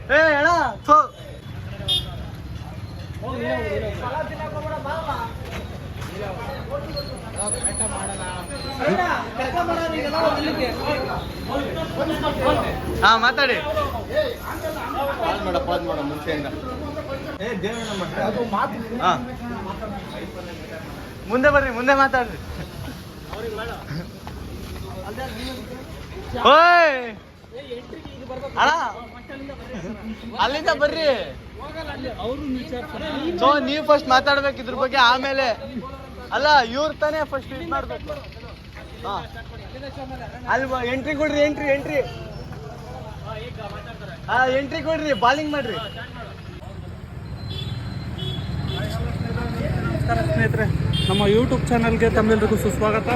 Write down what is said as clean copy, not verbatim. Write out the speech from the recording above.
ಏ ಅಣ್ಣ ಥೋ ಹಾ ಮಾತಾಡಿ ಮಾಡ ಮುಂಚೆಯಿಂದ ಹಾ ಮುಂದೆ ಬರ್ರಿ ಮುಂದೆ ಮಾತಾಡ್ರಿ ಓಯ್ ಅಣ್ಣ ಅಲ್ಲಿಂದ ಬರ್ರಿ ಸೊ ನೀವು ಫಸ್ಟ್ ಮಾತಾಡ್ಬೇಕು ಇದ್ರ ಬಗ್ಗೆ ಆಮೇಲೆ ಅಲ್ಲ ಇವ್ರ ತಾನೇ ಫಸ್ಟ್ ಇದು ಮಾಡ್ಬೇಕು ಹಾ ಅಲ್ವಾ ಎಂಟ್ರಿ ಕೊಡ್ರಿ ಎಂಟ್ರಿ ಹಾ ಎಂಟ್ರಿ ಕೊಡ್ರಿ ಬಾಲಿಂಗ್ ಮಾಡ್ರಿ ನಮಸ್ಕಾರ ಸ್ನೇಹಿತರೆ, ನಮ್ಮ ಯೂಟ್ಯೂಬ್ ಚಾನಲ್ಗೆ ತಮ್ಮೆಲ್ಲರಿಗೂ ಸುಸ್ವಾಗತ.